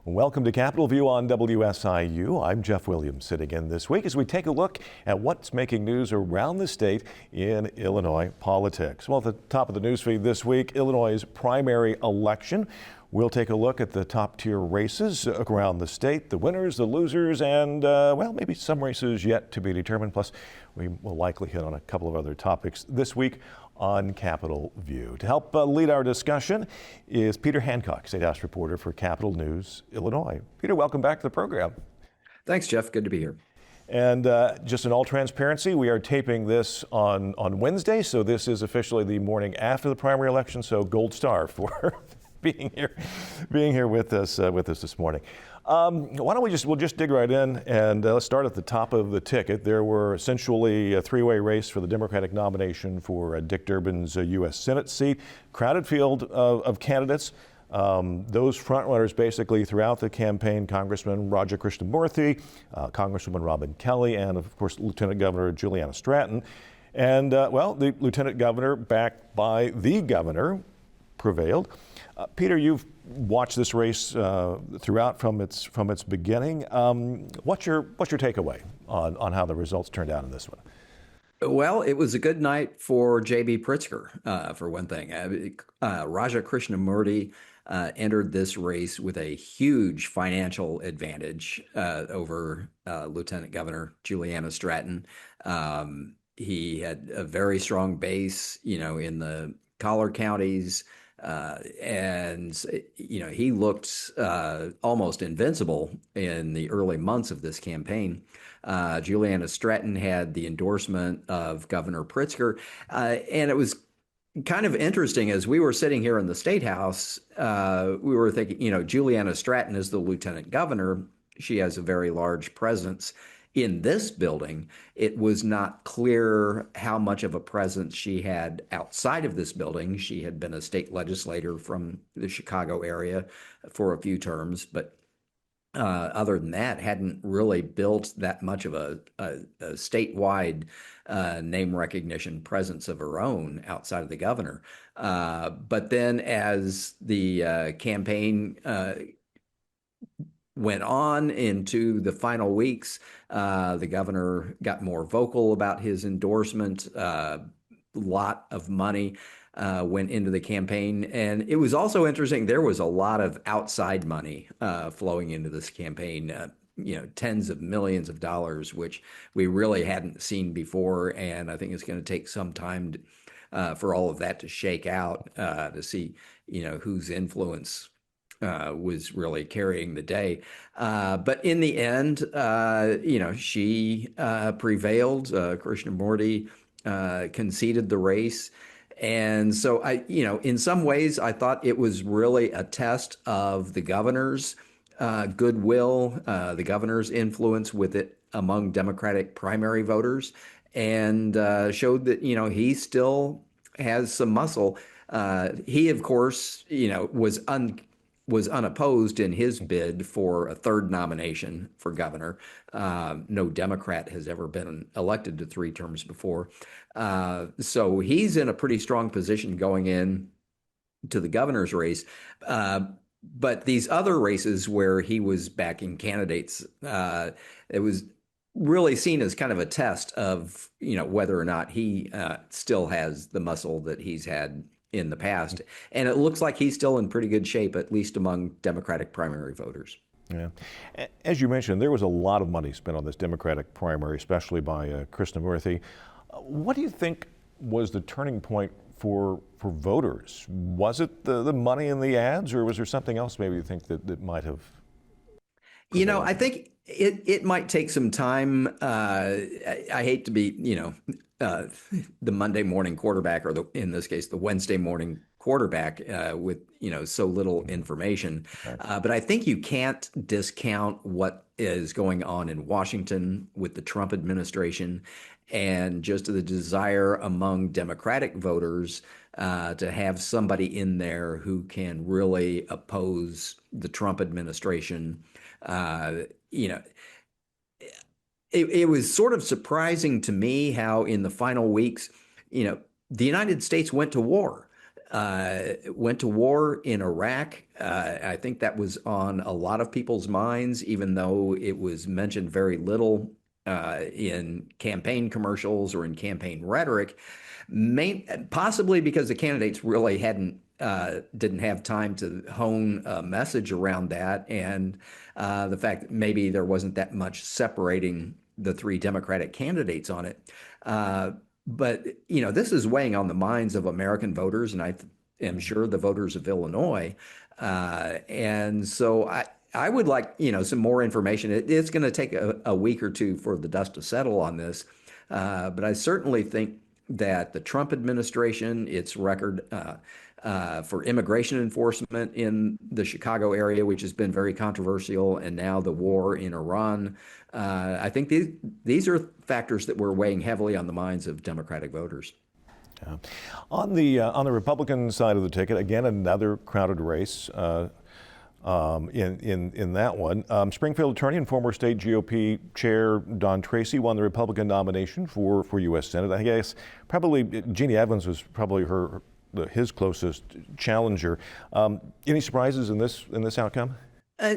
Welcome to Capitol View on WSIU. I'm Jeff Williams sitting in this week as we take a look at what's making news around the state in Illinois politics. Well, at the top of the newsfeed this week, Illinois' primary election. We'll take a look at the top tier races around the state, the winners, the losers, and well, maybe some races yet to be determined. Plus, we will likely hit on a couple of other topics this week on Capitol View. To help lead our discussion is Peter Hancock, State House reporter for Capitol News, Illinois. Peter, welcome back to the program. Thanks, Jeff. Good to be here. And just in all transparency, we are taping this on Wednesday, so this is officially the morning after the primary election. So gold star for being here with us this morning. Why don't we'll just dig right in and let's start at the top of the ticket. There were essentially a three-way race for the Democratic nomination for Dick Durbin's U.S. Senate seat. Crowded field of candidates. Those frontrunners basically throughout the campaign: Congressman Roger Krishnamurthy, Congresswoman Robin Kelly, and of course Lieutenant Governor Juliana Stratton. And well, the Lieutenant Governor, backed by the governor, prevailed. Peter, you've watched this race throughout from its beginning. What's your takeaway on how the results turned out in this one? Well, it was a good night for J.B. Pritzker, for one thing. Raja Krishnamurthy entered this race with a huge financial advantage over Lieutenant Governor Juliana Stratton. He had a very strong base, in the collar counties. And he looked almost invincible in the early months of this campaign. Juliana Stratton had the endorsement of Governor Pritzker, and it was kind of interesting as we were sitting here in the State House. We were thinking, Juliana Stratton is the lieutenant governor. She has a very large presence in this building. It was not clear how much of a presence she had outside of this building. She had been a state legislator from the Chicago area for a few terms, but other than that, hadn't really built that much of a statewide name recognition presence of her own outside of the governor. But then as the campaign went on into the final weeks, the governor got more vocal about his endorsement. A lot of money went into the campaign. And it was also interesting, there was a lot of outside money flowing into this campaign, tens of millions of dollars, which we really hadn't seen before. And I think it's going to take some time for all of that to shake out to see, whose influence was really carrying the day. But in the end, she prevailed. Krishnamurthy conceded the race. And so in some ways, I thought it was really a test of the governor's goodwill, the governor's influence with it among Democratic primary voters, and showed that, he still has some muscle. He, of course, was unopposed in his bid for a third nomination for governor. No Democrat has ever been elected to 3 terms before. So he's in a pretty strong position going in to the governor's race. But these other races where he was backing candidates, it was really seen as kind of a test of, whether or not he still has the muscle that he's had in the past. And it looks like he's still in pretty good shape, at least among Democratic primary voters. Yeah. As you mentioned, there was a lot of money spent on this Democratic primary, especially by Krishnamurthy. What do you think was the turning point for voters? Was it the money in the ads, or was there something else maybe you think that might have? I think it might take some time. I hate to be, the Monday morning quarterback, or in this case, the Wednesday morning quarterback with, so little information. Right. But I think you can't discount what is going on in Washington with the Trump administration and just the desire among Democratic voters to have somebody in there who can really oppose the Trump administration. It was sort of surprising to me how in the final weeks, the United States went to war. went to war in Iraq. I think that was on a lot of people's minds, even though it was mentioned very little in campaign commercials or in campaign rhetoric. Possibly because the candidates really didn't have time to hone a message around that, and the fact that maybe there wasn't that much separating the three Democratic candidates on it. But this is weighing on the minds of American voters, and I am sure the voters of Illinois. And so I would like some more information. It's going to take a week or two for the dust to settle on this, but I certainly think that the Trump administration, its record for immigration enforcement in the Chicago area, which has been very controversial, and now the war in Iran. I think these are factors that were weighing heavily on the minds of Democratic voters. Yeah. On the Republican side of the ticket, again, another crowded race. In that one, Springfield attorney and former state GOP chair Don Tracy won the Republican nomination for U.S. Senate. I guess probably Jeannie Evans was probably his closest challenger. Any surprises in this outcome?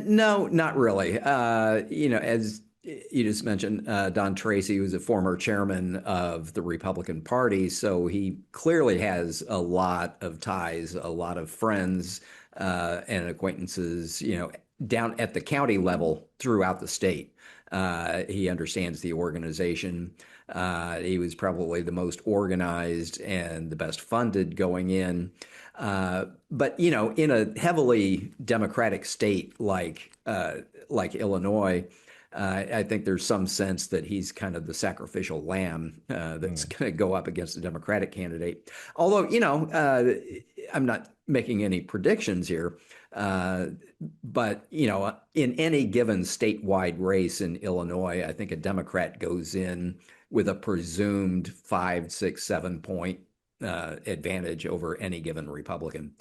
No, not really. As you just mentioned, Don Tracy was a former chairman of the Republican Party, so he clearly has a lot of ties, a lot of friends and acquaintances, down at the county level throughout the state. He understands the organization. He was probably the most organized and the best funded going in. But in a heavily Democratic state like Illinois, I think there's some sense that he's kind of the sacrificial lamb that's going to go up against the Democratic candidate. Although, I'm not making any predictions here, but, in any given statewide race in Illinois, I think a Democrat goes in with a presumed 5, 6, 7 point advantage over any given Republican.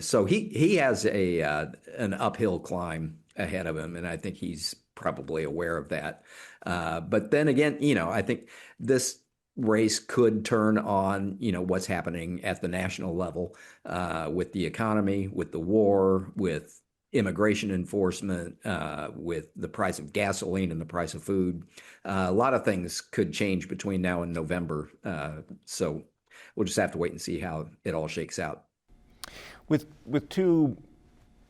So he has an uphill climb ahead of him, and I think he's probably aware of that. But then again, I think this race could turn on, what's happening at the national level with the economy, with the war, with immigration enforcement, with the price of gasoline and the price of food. A lot of things could change between now and November. So we'll just have to wait and see how it all shakes out. With two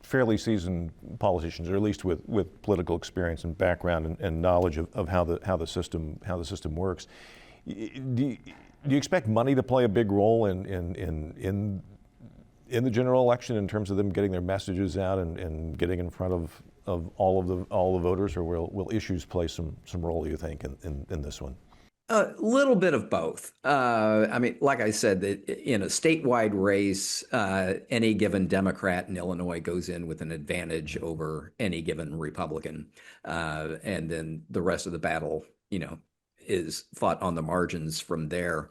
fairly seasoned politicians, or at least with political experience and background and knowledge of how the system works, do you expect money to play a big role in the general election in terms of them getting their messages out and getting in front of all the voters, or will issues play some role, you think, in this one? A little bit of both. I mean, like I said, in a statewide race, any given Democrat in Illinois goes in with an advantage over any given Republican. And then the rest of the battle, is fought on the margins from there.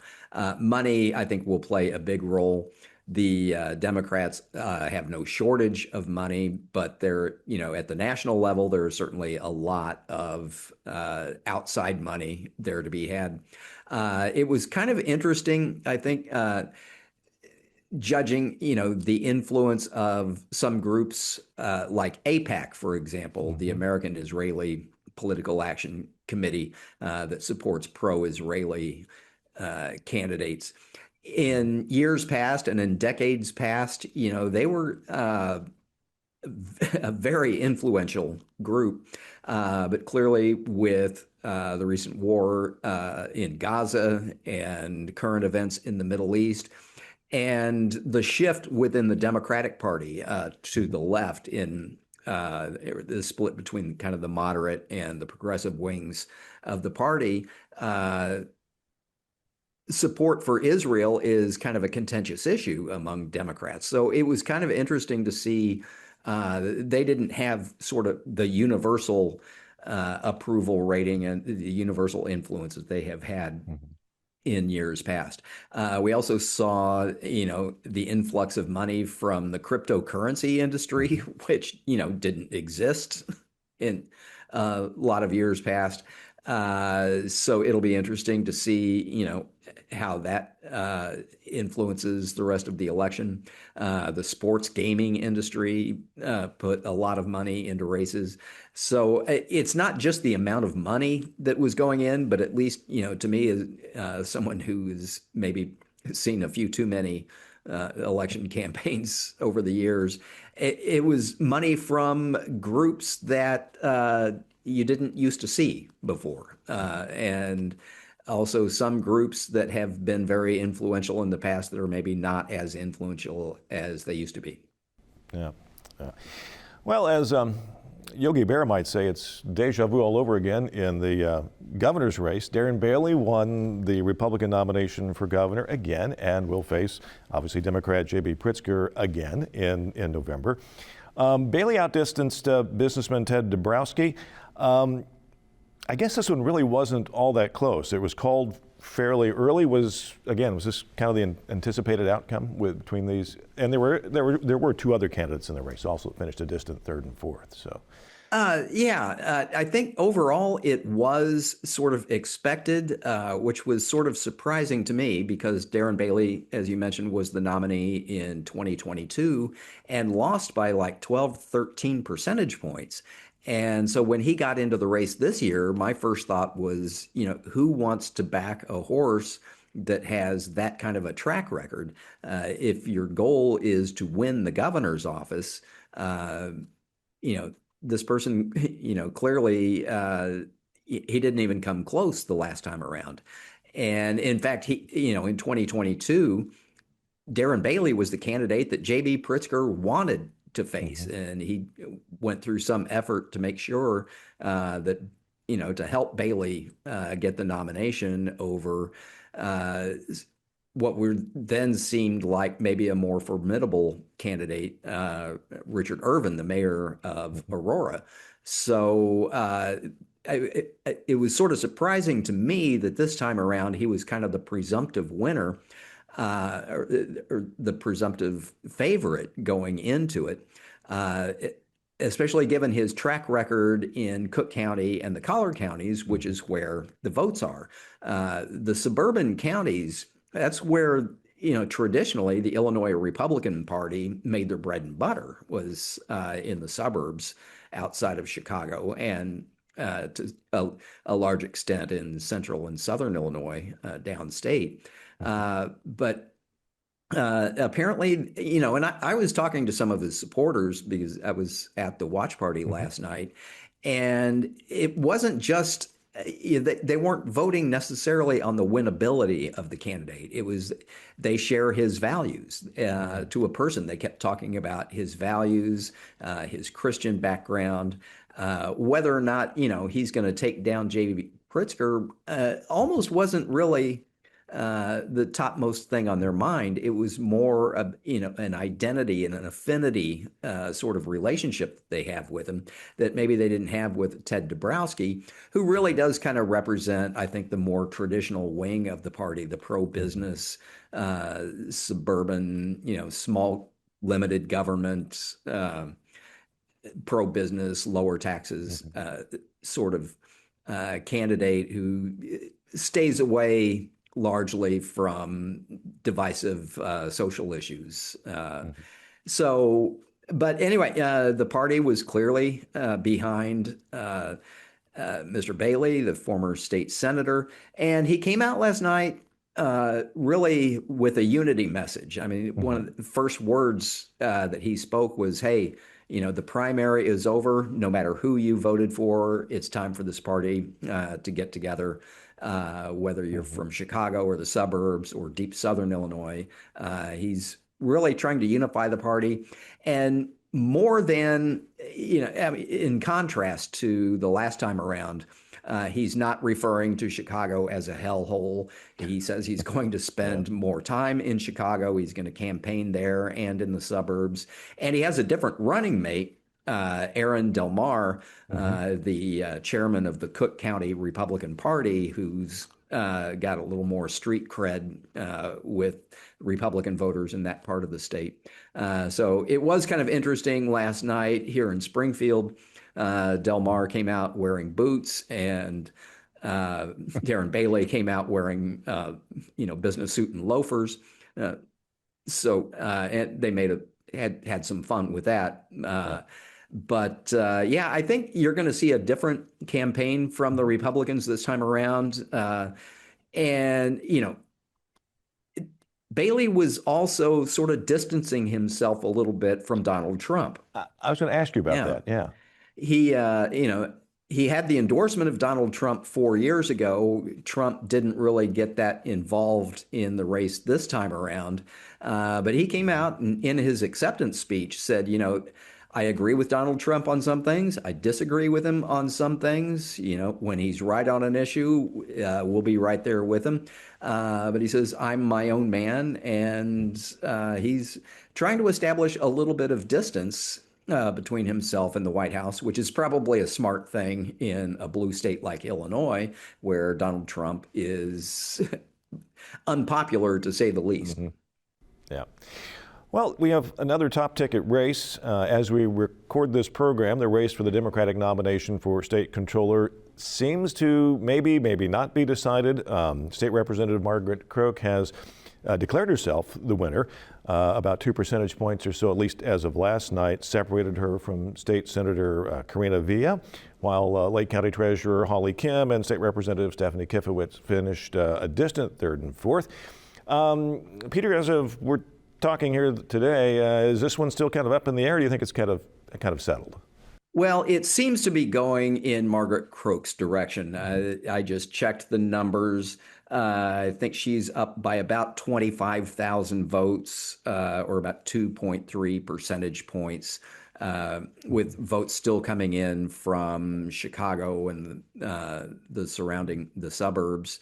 Money, I think, will play a big role. The Democrats have no shortage of money, but they're, at the national level, there is certainly a lot of outside money there to be had. It was kind of interesting, I think, judging, the influence of some groups like AIPAC, for example, the American Israeli Political Action Committee that supports pro-Israeli candidates. In years past and in decades past, they were a very influential group, but clearly with the recent war in Gaza and current events in the Middle East, and the shift within the Democratic Party to the left in the split between kind of the moderate and the progressive wings of the party, support for Israel is kind of a contentious issue among Democrats. So it was kind of interesting to see they didn't have sort of the universal approval rating and the universal influence that they have had in years past. We also saw, the influx of money from the cryptocurrency industry, which, didn't exist in a lot of years past. So it'll be interesting to see, how that influences the rest of the election. The sports gaming industry put a lot of money into races. So it's not just the amount of money that was going in, but at least, to me, as someone who's maybe seen a few too many election campaigns over the years, it was money from groups that you didn't used to see before. And also some groups that have been very influential in the past that are maybe not as influential as they used to be. Yeah. Yeah. Well, as Yogi Berra might say, it's deja vu all over again in the governor's race. Darren Bailey won the Republican nomination for governor again and will face, obviously, Democrat J.B. Pritzker again in November. Bailey outdistanced businessman Ted Dabrowski. I guess this one really wasn't all that close. It was called fairly early. Was this kind of the anticipated outcome between these? And there were two other candidates in the race also that finished a distant third and fourth. So. I think overall it was sort of expected, which was sort of surprising to me because Darren Bailey, as you mentioned, was the nominee in 2022 and lost by like 12, 13 percentage points. And so when he got into the race this year, my first thought was, who wants to back a horse that has that kind of a track record? If your goal is to win the governor's office, this person, clearly he didn't even come close the last time around. And in fact, in 2022, Darren Bailey was the candidate that J.B. Pritzker wanted to face. Mm-hmm. And he went through some effort to make sure that, to help Bailey get the nomination over what then seemed like maybe a more formidable candidate, Richard Irvin, the mayor of Aurora. So it was sort of surprising to me that this time around he was kind of the presumptive winner, or the presumptive favorite going into it, especially given his track record in Cook County and the Collier counties, which is where the votes are. The suburban counties, that's where, traditionally the Illinois Republican Party made their bread and butter, was in the suburbs outside of Chicago and to a large extent in central and southern Illinois, downstate. But apparently, and I was talking to some of his supporters because I was at the watch party last night, and it wasn't just, they weren't voting necessarily on the winnability of the candidate. It was, they share his values to a person. They kept talking about his values, his Christian background, whether or not, he's going to take down J.B. Pritzker almost wasn't really the topmost thing on their mind. It was more of, an identity and an affinity sort of relationship that they have with him that maybe they didn't have with Ted Dabrowski, who really does kind of represent, I think, the more traditional wing of the party, the pro-business, suburban, small limited government, pro-business, lower taxes sort of candidate who stays away largely from divisive social issues. So, but anyway, the party was clearly behind Mr. Bailey, the former state senator, and he came out last night really with a unity message. I mean, one of the first words that he spoke was, hey, the primary is over. No matter who you voted for, it's time for this party to get together. Whether you're from Chicago or the suburbs or deep southern Illinois, he's really trying to unify the party. And more than, in contrast to the last time around, he's not referring to Chicago as a hellhole. He says he's going to spend more time in Chicago. He's going to campaign there and in the suburbs. And he has a different running mate, Aaron Del Marh, the chairman of the Cook County Republican Party, who's got a little more street cred with Republican voters in that part of the state. So it was kind of interesting last night here in Springfield. Del Marh came out wearing boots and Darren Bailey came out wearing, business suit and loafers. Uh, and they had some fun with that. But I think you're going to see a different campaign from the Republicans this time around. And Bailey was also sort of distancing himself a little bit from Donald Trump. I was going to ask you about that. Yeah. He had the endorsement of Donald Trump 4 years ago. Trump didn't really get that involved in the race this time around. But he came out and in his acceptance speech said, I agree with Donald Trump on some things. I disagree with him on some things. When he's right on an issue, we'll be right there with him. But he says, I'm my own man. And he's trying to establish a little bit of distance between himself and the White House, which is probably a smart thing in a blue state like Illinois, where Donald Trump is unpopular, to say the least. Mm-hmm. Yeah. Well, we have another top ticket race. As we record this program, the race for the Democratic nomination for state controller seems to maybe not be decided. State Representative Margaret Croak has declared herself the winner. About 2 percentage points or so, at least as of last night, separated her from State Senator Karina Villa, while Lake County Treasurer Holly Kim and State Representative Stephanie Kifowitz finished a distant third and fourth. Peter, as of we're talking here today, is this one still kind of up in the air? Or do you think it's kind of settled? Well, it seems to be going in Margaret Croak's direction. I just checked the numbers. I think she's up by about 25,000 votes, or about 2.3 percentage points, with votes still coming in from Chicago and the surrounding suburbs,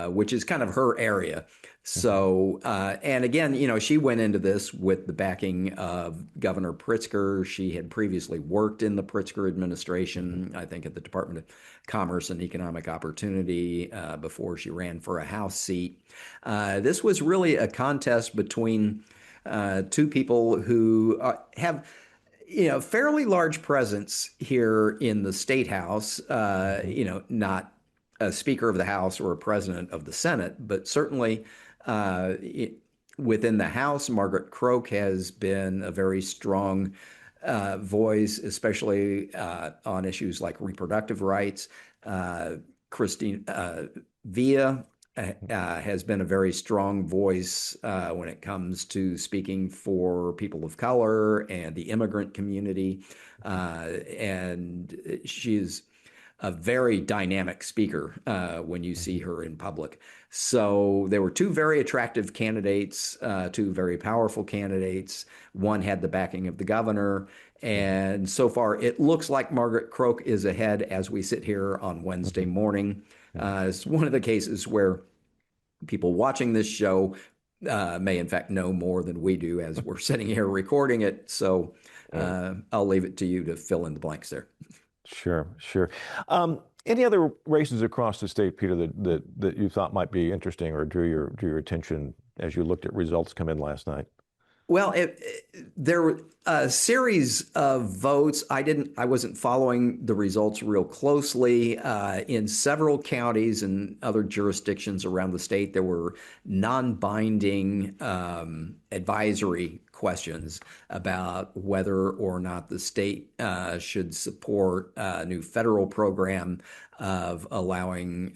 which is kind of her area. So, and again, she went into this with the backing of Governor Pritzker. She had previously worked in the Pritzker administration, I think at the Department of Commerce and Economic Opportunity, before she ran for a House seat. This was really a contest between two people who have fairly large presence here in the State House, not a Speaker of the House or a President of the Senate, but certainly within the House, Margaret Croak has been a very strong voice, especially on issues like reproductive rights. Christine Villa has been a very strong voice when it comes to speaking for people of color and the immigrant community. And she's a very dynamic speaker when you see her in public. So there were two very attractive candidates, two very powerful candidates. One had the backing of the governor. And so far, it looks like Margaret Croak is ahead as we sit here on Wednesday morning. It's one of the cases where people watching this show may in fact know more than we do as we're sitting here recording it. So I'll leave it to you to fill in the blanks there. Sure. Any other races across the state, Peter, that you thought might be interesting or drew your attention as you looked at results come in last night? Well, there were a series of votes. I wasn't following the results real closely. In several counties and other jurisdictions around the state, there were non-binding advisory questions about whether or not the state should support a new federal program of allowing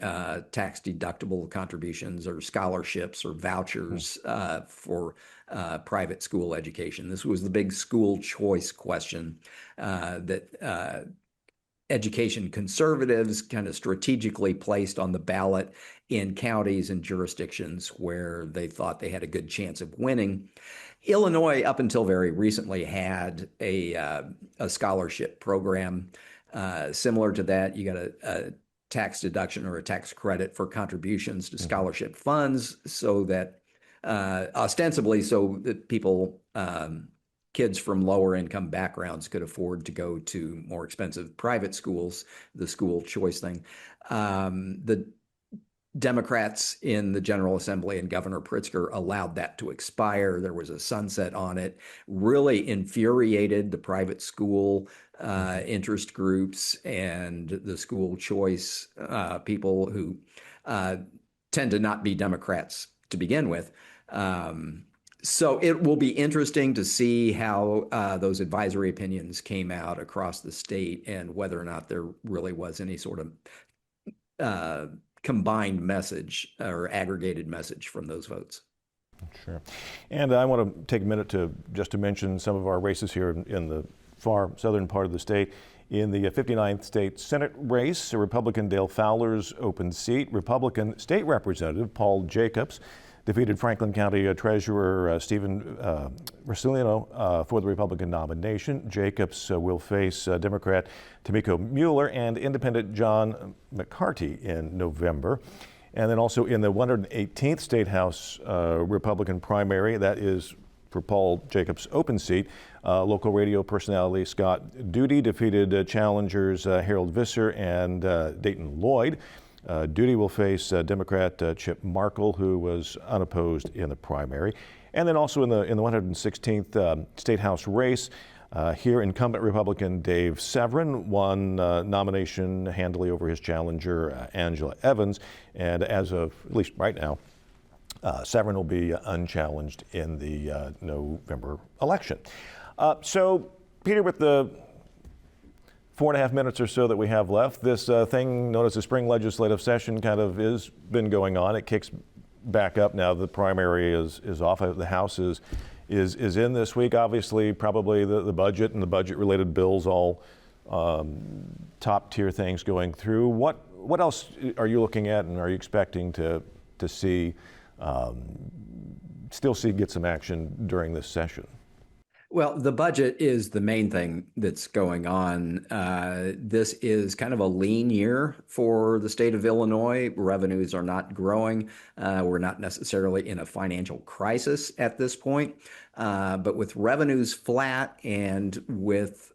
tax-deductible contributions or scholarships or vouchers for private school education. This was the big school choice question that education conservatives kind of strategically placed on the ballot in counties and jurisdictions where they thought they had a good chance of winning. Illinois, up until very recently, had a scholarship program similar to that. You got a tax deduction or a tax credit for contributions to scholarship funds, so that ostensibly so that people, kids from lower income backgrounds could afford to go to more expensive private schools, the school choice thing. The Democrats in the General Assembly and Governor Pritzker allowed that to expire. There was a sunset on it, really infuriated the private school interest groups and the school choice people who tend to not be Democrats to begin with. So it will be interesting to see how those advisory opinions came out across the state and whether or not there really was any sort of combined message or aggregated message from those votes. Sure. And I want to take a minute to mention some of our races here in the far southern part of the state. In the 59th state Senate race, a Republican Dale Fowler's open seat. Republican State Representative Paul Jacobs defeated Franklin County Treasurer Stephen Rossellino for the Republican nomination. Jacobs will face Democrat Tamiko Mueller and Independent John McCarty in November. And then also in the 118th State House Republican primary, that is for Paul Jacobs' open seat, local radio personality Scott Duty defeated challengers Harold Visser and Dayton Lloyd. Duty will face Democrat Chip Markle, who was unopposed in the primary. And then also in the 116th State House race, here incumbent Republican Dave Severin won nomination handily over his challenger Angela Evans. And as of, at least right now, Severin will be unchallenged in the November election. So, Peter, with the 4.5 minutes or so that we have left, this thing known as the spring legislative session kind of is been going on. It kicks back up now. The primary is off. The House is in this week. Obviously, probably the budget and the budget-related bills, all top-tier things going through. What else are you looking at, and are you expecting to see get some action during this session? Well, the budget is the main thing that's going on. This is kind of a lean year for the state of Illinois. Revenues are not growing. We're not necessarily in a financial crisis at this point. But with revenues flat and with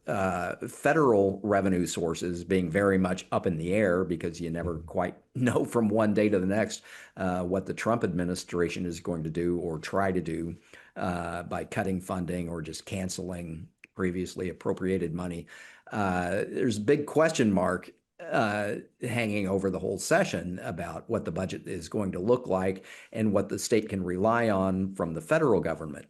federal revenue sources being very much up in the air because you never quite know from one day to the next what the Trump administration is going to do or try to do by cutting funding or just canceling previously appropriated money. There's a big question mark hanging over the whole session about what the budget is going to look like and what the state can rely on from the federal government.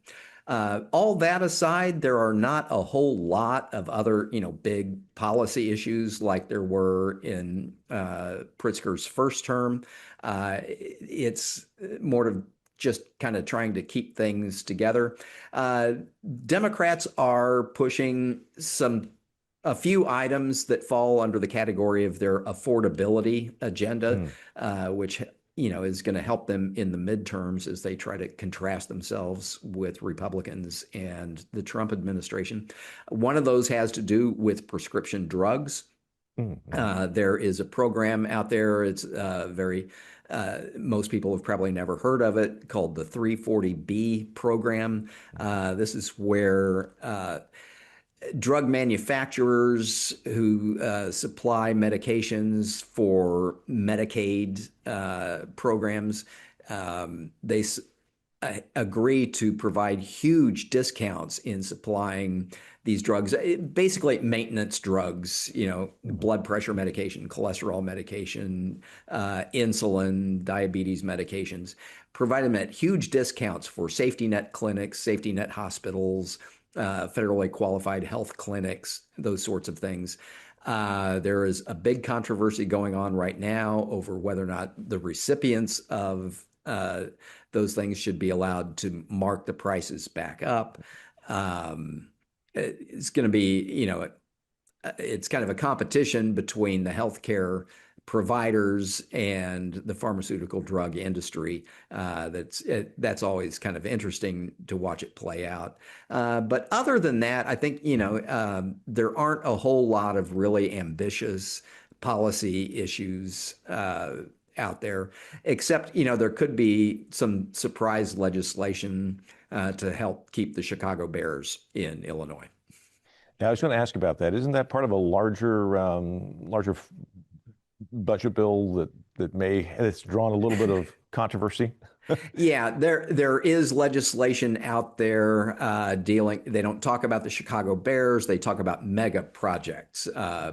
All that aside, there are not a whole lot of other, big policy issues like there were in Pritzker's first term. It's more of just kind of trying to keep things together. Democrats are pushing a few items that fall under the category of their affordability agenda, which is going to help them in the midterms as they try to contrast themselves with Republicans and the Trump administration. One of those has to do with prescription drugs. There is a program out there. It's most people have probably never heard of it, called the 340B program. This is where drug manufacturers who supply medications for Medicaid programs, they agree to provide huge discounts in supplying these drugs, basically maintenance drugs, blood pressure medication, cholesterol medication, insulin, diabetes medications, provide them at huge discounts for safety net clinics, safety net hospitals, federally qualified health clinics, those sorts of things. There is a big controversy going on right now over whether or not the recipients of those things should be allowed to mark the prices back up. It's going to be, it's kind of a competition between the healthcare providers and the pharmaceutical drug industry. That's always kind of interesting to watch it play out. But other than that, I think, there aren't a whole lot of really ambitious policy issues out there, except, there could be some surprise legislation to help keep the Chicago Bears in Illinois. Yeah, I was going to ask about that. Isn't that part of a larger budget bill that's drawn a little bit of controversy? Yeah, there is legislation out there dealing. They don't talk about the Chicago Bears. They talk about mega projects,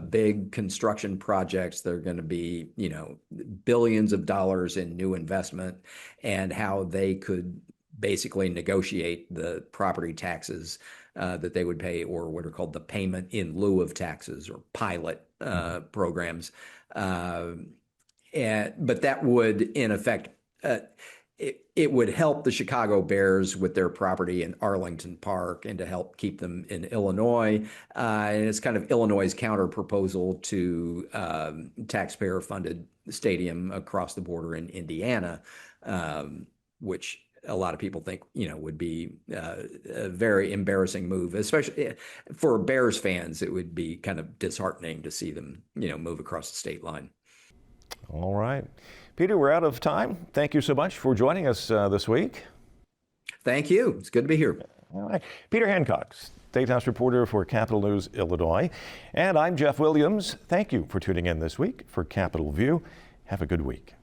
big construction projects. They're going to be, billions of dollars in new investment, and how they could basically negotiate the property taxes that they would pay, or what are called the payment in lieu of taxes, or pilot programs. But that would, in effect, it would help the Chicago Bears with their property in Arlington Park, and to help keep them in Illinois. And it's kind of Illinois' counter proposal to taxpayer-funded stadium across the border in Indiana, which a lot of people think, would be a very embarrassing move, especially for Bears fans. It would be kind of disheartening to see them, move across the state line. All right. Peter, we're out of time. Thank you so much for joining us this week. Thank you. It's good to be here. All right. Peter Hancock, State House reporter for Capitol News, Illinois. And I'm Jeff Williams. Thank you for tuning in this week for Capitol View. Have a good week.